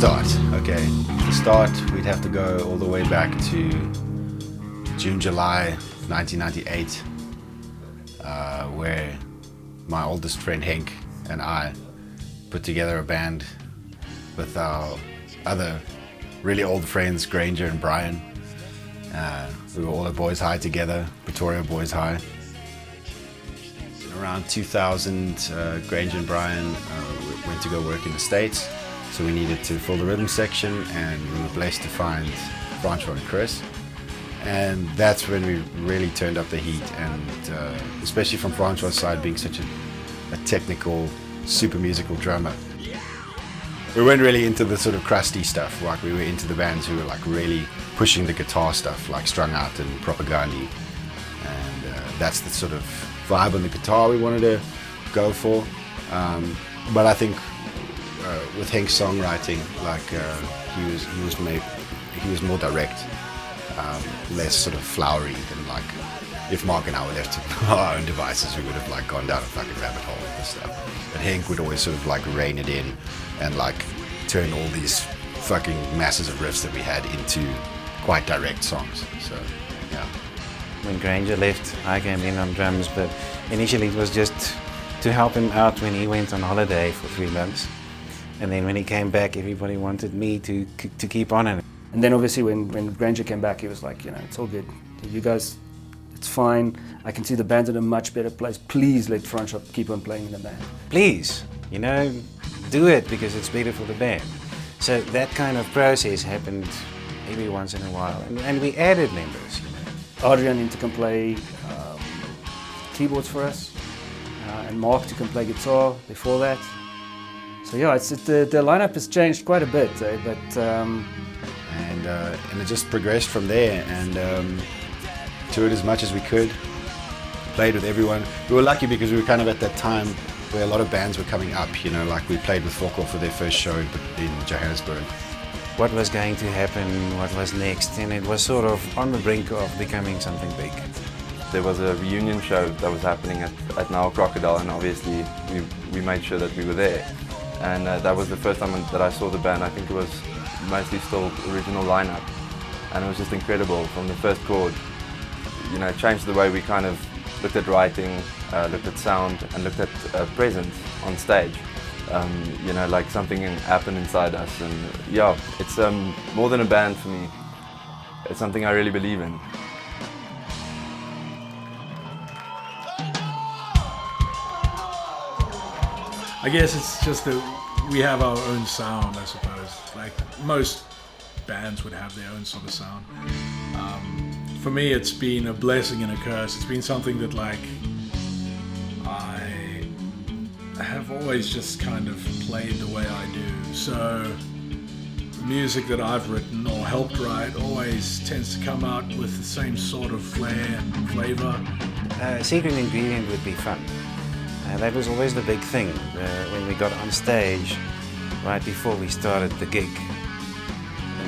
start. Okay, to start, we'd have to go all the way back to June, July 1998, where my oldest friend Henk and I put together a band with our other really old friends, Granger and Brian. We were all at Boys High together, Pretoria Boys High. Around 2000, Granger and Brian went to go work in the States, so we needed to fill the rhythm section, and we were blessed to find Francois and Chris. And that's when we really turned up the heat, and especially from Francois' side, being such a technical, super musical drummer. We weren't really into the sort of crusty stuff, like we were into the bands who were like really pushing the guitar stuff, like Strung Out and Propaganda. And that's the sort of vibe on the guitar we wanted to go for. But I think with Henk's songwriting, like he was more direct, less sort of flowery than like if Mark and I were left to our own devices, we would have like gone down a fucking rabbit hole with this stuff. But Henk would always sort of like rein it in and like turn all these fucking masses of riffs that we had into quite direct songs. So yeah. When Granger left, I came in on drums, but initially it was just to help him out when he went on holiday for 3 months. And then when he came back, everybody wanted me to keep on it. And then obviously when Granger came back, he was like, you know, it's all good. You guys, it's fine. I can see the band's in a much better place. Please let Francois keep on playing in the band. Please, you know, do it because it's better for the band. So that kind of process happened every once in a while. And we added members, you know. Adrian can play keyboards for us, and Mark can play guitar before that. So yeah, the lineup has changed quite a bit, but and it just progressed from there, and toured as much as we could, played with everyone. We were lucky because we were kind of at that time where a lot of bands were coming up, you know, like we played with Folkor for their first show in Johannesburg. What was going to happen, what was next, and it was sort of on the brink of becoming something big. There was a reunion show that was happening at Now Crocodile, and obviously we made sure that we were there. And that was the first time that I saw the band. I think it was mostly still original lineup, and it was just incredible from the first chord. You know, it changed the way we kind of looked at writing, looked at sound, and looked at presence on stage. You know, like something happened inside us, and yeah, it's more than a band for me. It's something I really believe in. I guess it's just that we have our own sound, I suppose. Like most bands would have their own sort of sound. For me, it's been a blessing and a curse. It's been something that like I have always just kind of played the way I do. So the music that I've written or helped write always tends to come out with the same sort of flair and flavor. Secret ingredient would be fun. That was always the big thing. When we got on stage, right before we started the gig,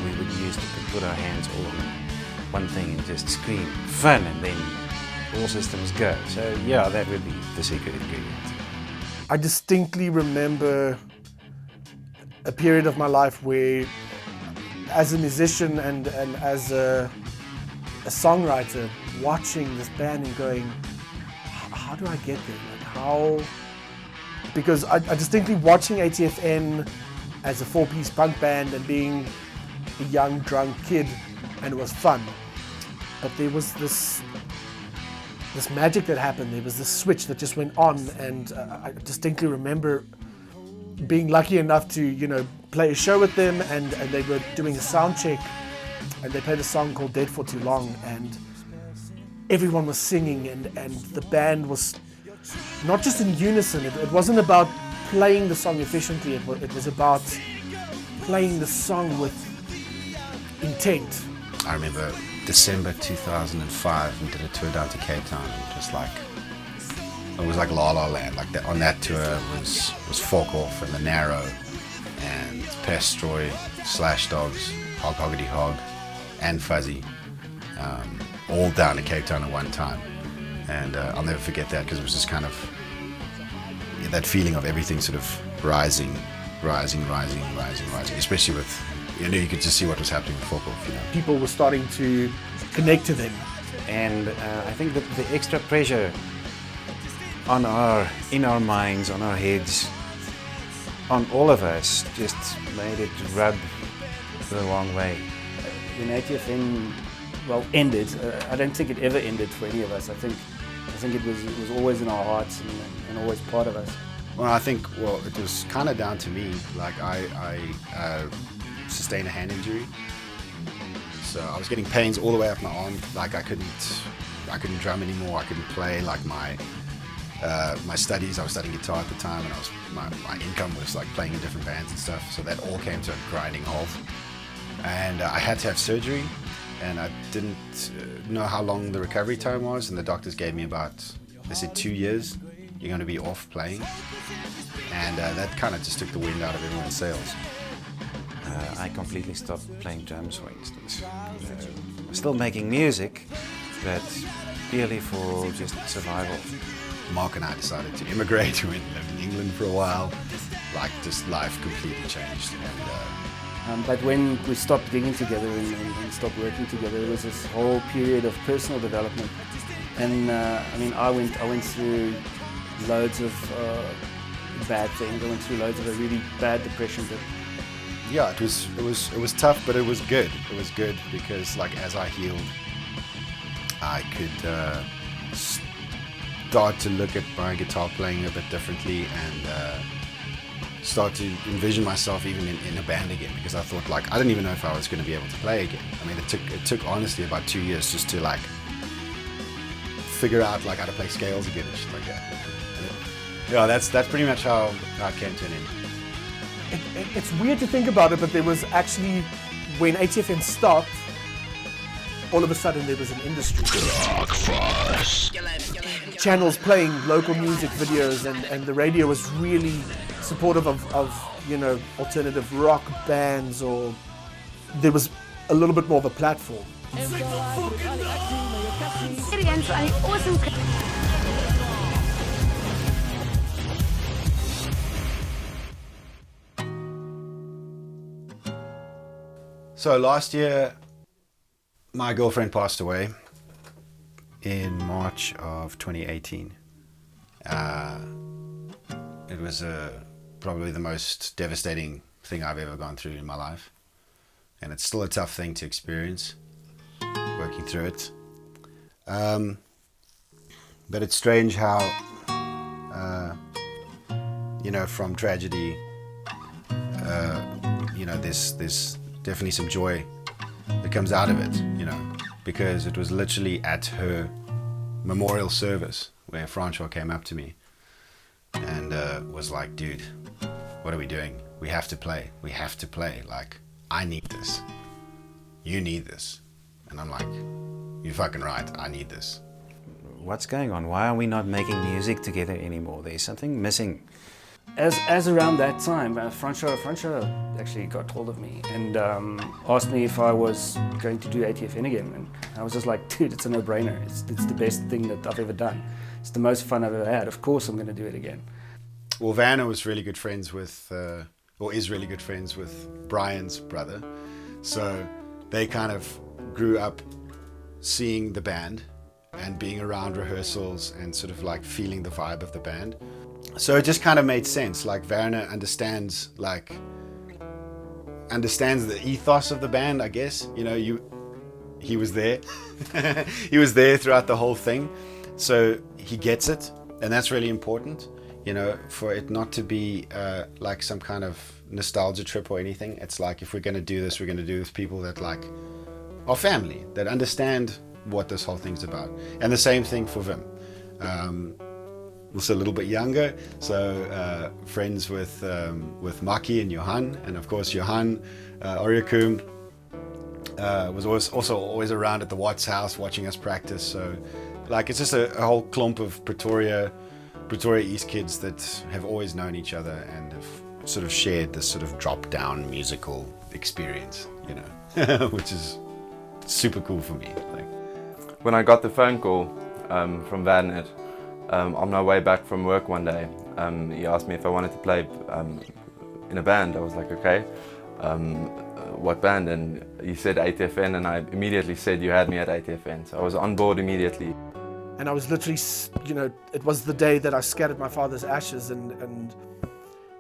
we would use to put our hands all on one thing and just scream fun, and then all systems go. So yeah, that would be the secret ingredient. I distinctly remember a period of my life where, as a musician and as a songwriter, watching this band and going, how do I get there? Like how? Because I distinctly watching ATFN as a 4-piece punk band and being a young drunk kid, and it was fun. But there was this magic that happened. There was this switch that just went on, and I distinctly remember being lucky enough to, you know, play a show with them, and they were doing a sound check, and they played a song called Dead for Too Long, and everyone was singing, and the band was not just in unison. It wasn't about playing the song efficiently. It was about playing the song with intent. I remember December 2005, we did a tour down to Cape Town, and just like it was like La La Land. Like that, on that tour was Fork Off and The Narrow and Pestroy, Slash Dogs, Hog Hoggity Hog, and Fuzzy, all down to Cape Town at one time. And I'll never forget that, because it was just kind of that feeling of everything sort of rising rising, especially with, you could just see what was happening with football, People were starting to connect to them. And I think that the extra pressure in our minds, on our heads, on all of us, just made it rub the wrong way. When ATFN ended, I don't think it ever ended for any of us. I think it was always in our hearts and always part of us. Well, I think, it was kind of down to me. Like, I sustained a hand injury. So I was getting pains all the way up my arm. Like, I couldn't drum anymore. I couldn't play. Like, my studies, I was studying guitar at the time, and my income was like playing in different bands and stuff. So that all came to a grinding halt. And I had to have surgery, and I didn't know how long the recovery time was, and the doctors gave me they said 2 years, you're going to be off playing. And that kind of just took the wind out of everyone's sails. I completely stopped playing drums, for instance. Still making music, but purely for just survival. Mark and I decided to immigrate. We went and lived in England for a while. Like, just life completely changed. But when we stopped gigging together and stopped working together, there was this whole period of personal development. And I went through loads of bad things. I went through loads of a really bad depression. But yeah, it was tough, but it was good. It was good because, like, as I healed, I could start to look at my guitar playing a bit differently and start to envision myself even in a band again, because I thought, like, I didn't even know if I was going to be able to play again. I mean, it took honestly about 2 years just to, like, figure out, like, how to play scales again and shit like that. Yeah, that's pretty much how it came to an end. It's weird to think about it, but there was actually, when ATFN stopped, all of a sudden there was an industry. Channels playing local music videos, and the radio was really supportive of alternative rock bands, or there was a little bit more of a platform. So last year, my girlfriend passed away in March of 2018. It was probably the most devastating thing I've ever gone through in my life. And it's still a tough thing to experience, working through it. But it's strange how, from tragedy, there's definitely some joy that comes out of it, because it was literally at her memorial service where Francois came up to me and was like, dude, what are we doing? We have to play. Like, I need this. You need this. And I'm like, you're fucking right. I need this. What's going on? Why are we not making music together anymore? There's something missing. As around that time, Francois actually got hold of me and asked me if I was going to do ATFN again. And I was just like, dude, it's a no-brainer. It's the best thing that I've ever done. It's the most fun I've ever had. Of course I'm going to do it again. Well, Vanna was really good friends with, is really good friends with Brian's brother. So they kind of grew up seeing the band and being around rehearsals and sort of like feeling the vibe of the band. So it just kind of made sense. Like, Werner understands the ethos of the band, I guess. He was there. He was there throughout the whole thing. So he gets it. And that's really important, for it not to be like some kind of nostalgia trip or anything. It's like, if we're going to do this, we're going to do it with people that, like, are family, that understand what this whole thing's about. And the same thing for Wim. Also a little bit younger, so friends with Maki and Johan, and of course Johan Oryakum was always around at the Watts house watching us practice. So, like, it's just a whole clump of Pretoria East kids that have always known each other and have sort of shared this sort of drop-down musical experience, which is super cool for me. Like, when I got the phone call from Van on my way back from work one day, he asked me if I wanted to play in a band. I was like, okay, what band? And he said ATFN, and I immediately said, you had me at ATFN. So I was on board immediately. And I was literally, you know, it was the day that I scattered my father's ashes, and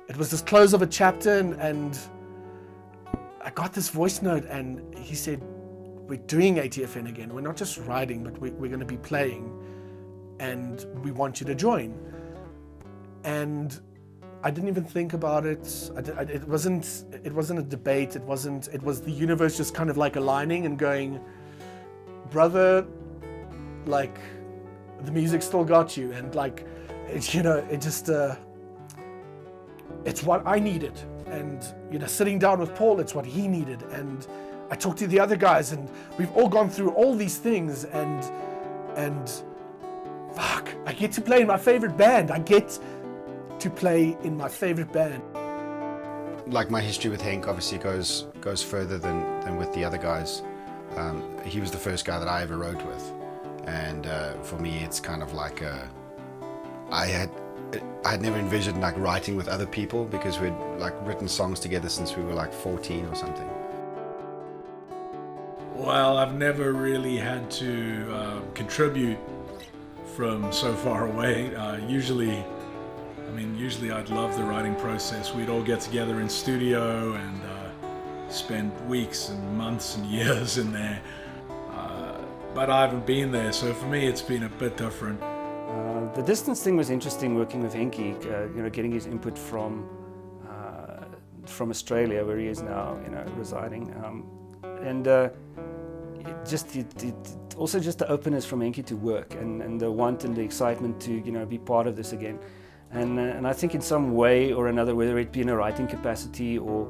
it was this close of a chapter, and I got this voice note, and he said, we're doing ATFN again. We're not just writing, but we're going to be playing, and we want you to join. And I didn't even think about it. It wasn't a debate. It was the universe just kind of like aligning and going, brother, like, the music still got you, and like, it's, you know, it just it's what I needed. And, you know, sitting down with Paul, it's what he needed. And I talked to the other guys, and we've all gone through all these things, and fuck, I get to play in my favorite band. I get to play in my favorite band. Like, my history with Henk obviously goes further than with the other guys. He was the first guy that I ever wrote with. And for me, it's kind of like I had never envisioned like writing with other people, because we'd like written songs together since we were like 14 or something. Well, I've never really had to contribute from so far away. Usually I'd love the writing process. We'd all get together in studio and spend weeks and months and years in there. But I haven't been there, so for me it's been a bit different. The distance thing was interesting, working with Henky, you know, getting his input from Australia, where he is now, you know, residing, and also just the openness from Henky to work, and the want and the excitement to, you know, be part of this again, and I think in some way or another, whether it be in a writing capacity or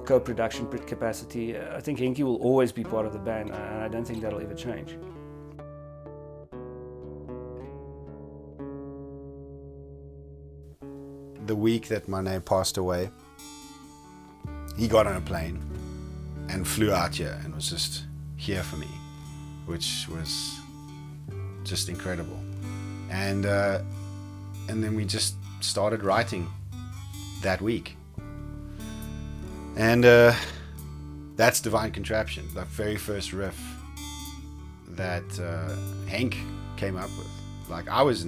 co-production capacity, I think Henky will always be part of the band, and I don't think that'll ever change. The week that Mane passed away, he got on a plane and flew out here and was just here for me, which was just incredible. And then we just started writing that week. And that's Divine Contraption, the very first riff that Henk came up with. Like, I was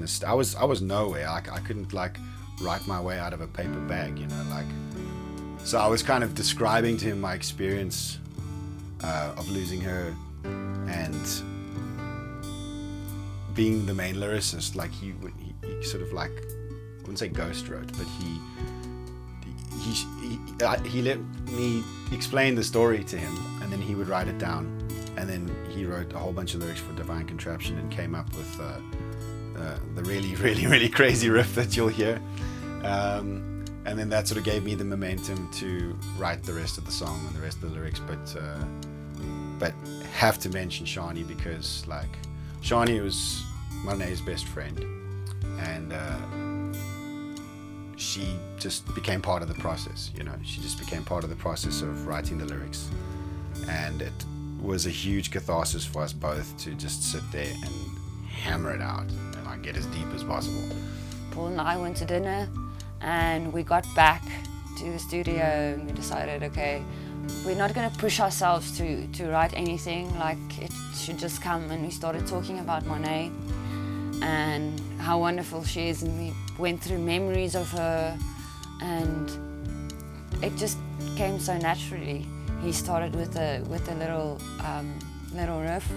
nowhere. Like, I couldn't like write my way out of a paper bag, you know. Like, so I was kind of describing to him my experience of losing her and being the main lyricist. Like, he sort of like, I wouldn't say ghost wrote, but he let me explain the story to him, and then he would write it down, and then he wrote a whole bunch of lyrics for Divine Contraption and came up with the really crazy riff that you'll hear, and then that sort of gave me the momentum to write the rest of the song and the rest of the lyrics. But have to mention Shani, because like, Shani was Mane's best friend, and she just became part of the process, you know. She just became part of the process of writing the lyrics, and it was a huge catharsis for us both to just sit there and hammer it out and like get as deep as possible. Paul and I went to dinner, and we got back to the studio, and we decided, okay, we're not going to push ourselves to write anything, like it should just come. And we started talking about Monet and how wonderful she is, and we went through memories of her, and it just came so naturally. He started with a little riff,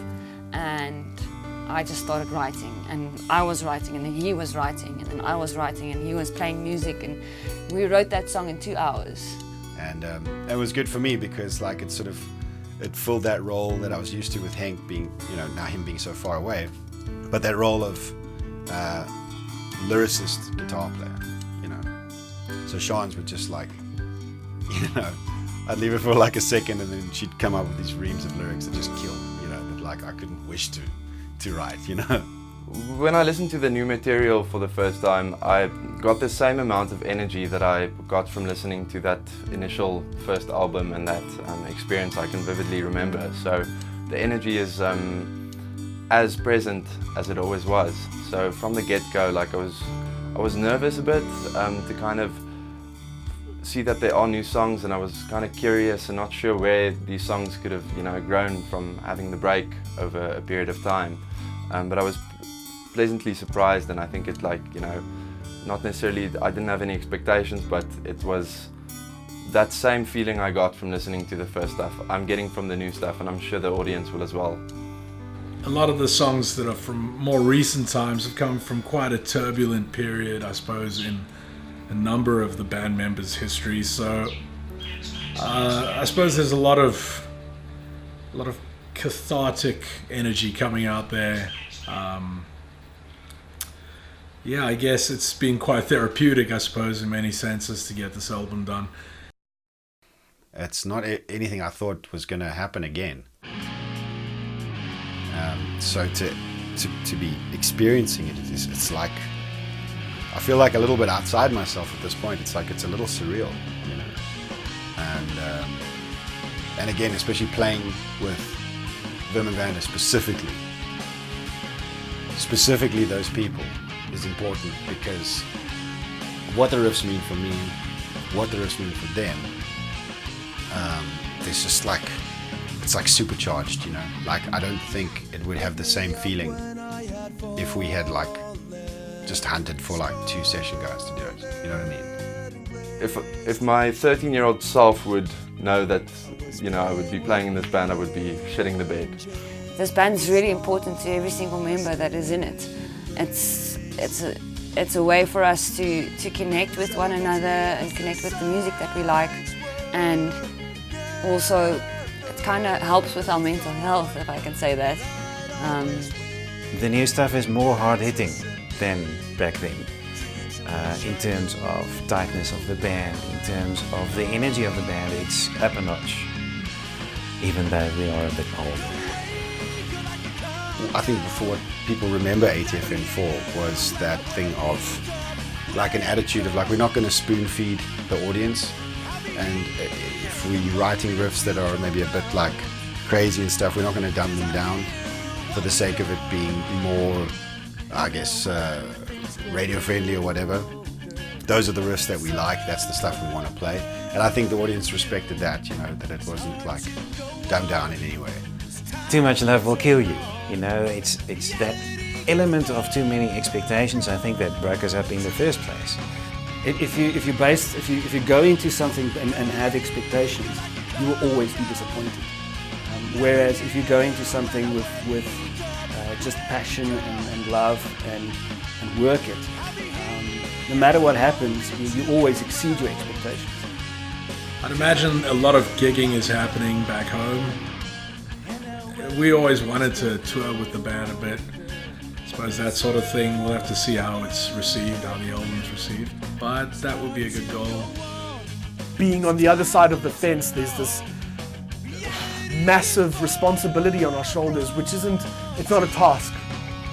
and I just started writing, and I was writing, and then he was writing, and then I was writing, and he was playing music, and we wrote that song in 2 hours. And it was good for me, because like it filled that role that I was used to with Henk being, you know, now him being so far away, but that role of lyricist guitar player, you know. So Sean's would just like, you know, I'd leave it for like a second, and then she'd come up with these reams of lyrics that just killed, you know, that like I couldn't wish to write, you know. When I listened to the new material for the first time, I got the same amount of energy that I got from listening to that initial first album, and that experience I can vividly remember. So the energy is as present as it always was. So from the get-go, like I was nervous a bit to kind of see that there are new songs, and I was kind of curious and not sure where these songs could have, you know, grown from having the break over a period of time. But I was pleasantly surprised, and I think it's like, you know, not necessarily, I didn't have any expectations, but it was that same feeling I got from listening to the first stuff, I'm getting from the new stuff, and I'm sure the audience will as well. A lot of the songs that are from more recent times have come from quite a turbulent period, I suppose, in a number of the band members' history. So I suppose there's a lot of cathartic energy coming out there. Yeah, I guess it's been quite therapeutic, I suppose, in many senses to get this album done. It's not anything I thought was going to happen again. So to be experiencing it, it's like, I feel like a little bit outside myself at this point. It's like, it's a little surreal, you know. And again, especially playing with Wim and Vander specifically those people is important, because what the riffs mean for me, what the riffs mean for them, there's just like, it's like supercharged, you know. Like, I don't think it would have the same feeling if we had like just hunted for like 2 session guys to do it, you know what I mean? If my 13-year-old self would know that, you know, I would be playing in this band, I would be shitting the bed. This band is really important to every single member that is in it. It's a way for us to connect with one another and connect with the music that we like, and also it kind of helps with our mental health, if I can say that. The new stuff is more hard-hitting than back then, in terms of tightness of the band, in terms of the energy of the band. It's up a notch, even though we are a bit older. I think before, what people remember ATFN for was that thing of like an attitude of like, we're not going to spoon feed the audience, and if we're writing riffs that are maybe a bit like crazy and stuff, we're not going to dumb them down for the sake of it being more, I guess, radio friendly or whatever. Those are the riffs that we like, that's the stuff we want to play, and I think the audience respected that, you know, that it wasn't like dumbed down in any way. Too much love will kill you, you know. It's that element of too many expectations, I think, that broke us up in the first place. If you go into something and have expectations, you will always be disappointed. Whereas if you go into something with just passion and love and work it, no matter what happens, you always exceed your expectations. I'd imagine a lot of gigging is happening back home. We always wanted to tour with the band a bit. I suppose that sort of thing, we'll have to see how it's received, how the album's received. But that would be a good goal. Being on the other side of the fence, there's this massive responsibility on our shoulders, which isn't, it's not a task.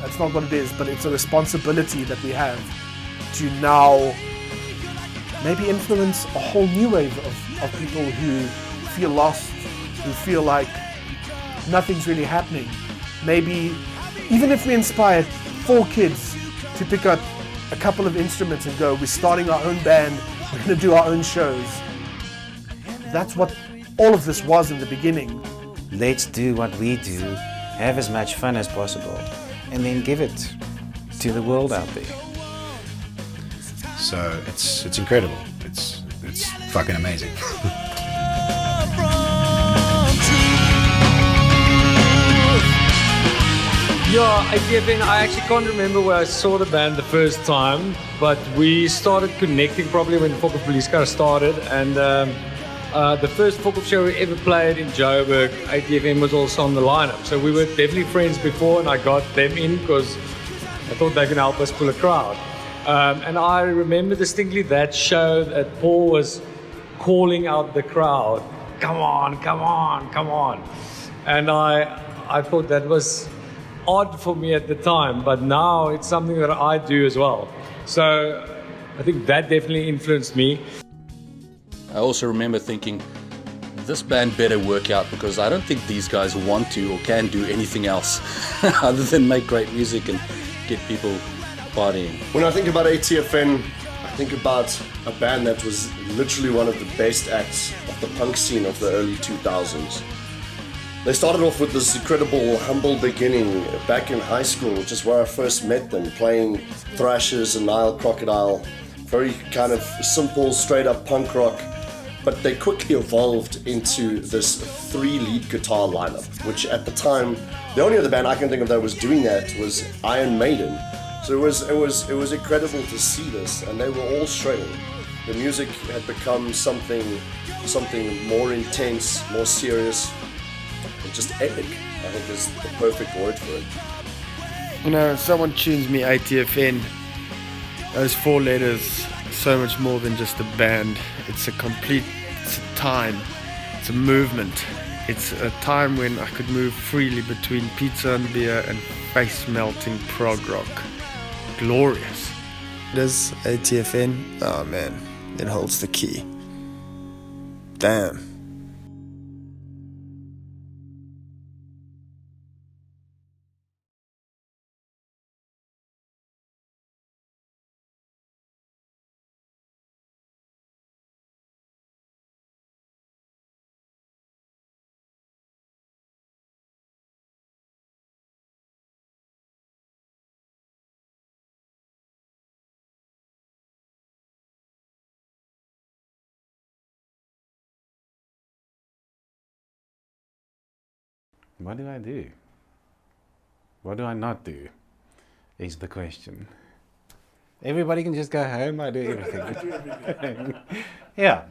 That's not what it is, but it's a responsibility that we have to now maybe influence a whole new wave of people who feel lost, who feel like nothing's really happening. Maybe even if we inspire 4 kids to pick up a couple of instruments and go, we're starting our own band, we're going to do our own shows. That's what all of this was in the beginning. Let's do what we do, have as much fun as possible, and then give it to the world out there. So it's incredible. It's fucking amazing. Yeah, ATFN, I actually can't remember where I saw the band the first time, but we started connecting probably when Fokol Police Car started, and the first Fokol show we ever played in Joburg, ATFN was also on the lineup. So we were definitely friends before, and I got them in because I thought they could help us pull a crowd. And I remember distinctly that show that Paul was calling out the crowd, come on, come on, come on. And I thought that was odd for me at the time, but now it's something that I do as well. So I think that definitely influenced me. I also remember thinking, this band better work out, because I don't think these guys want to or can do anything else other than make great music and get people partying. When I think about ATFN, I think about a band that was literally one of the best acts of the punk scene of the early 2000s. They started off with this incredible, humble beginning back in high school, which is where I first met them, playing Thrashers and Nile Crocodile. Very kind of simple, straight-up punk rock. But they quickly evolved into this 3-lead guitar lineup, which at the time, the only other band I can think of that was doing that was Iron Maiden. So it was incredible to see this, and they were all shredding. The music had become something more intense, more serious, and just epic, I think is the perfect word for it. You know, someone tunes me ATFN, those 4 letters, so much more than just a band. It's a time, it's a movement. It's a time when I could move freely between pizza and beer and face-melting prog rock. Glorious. Does ATFN? Oh man, it holds the key. Damn. What do I do? What do I not do? Is the question. Everybody can just go home, I do everything. Yeah.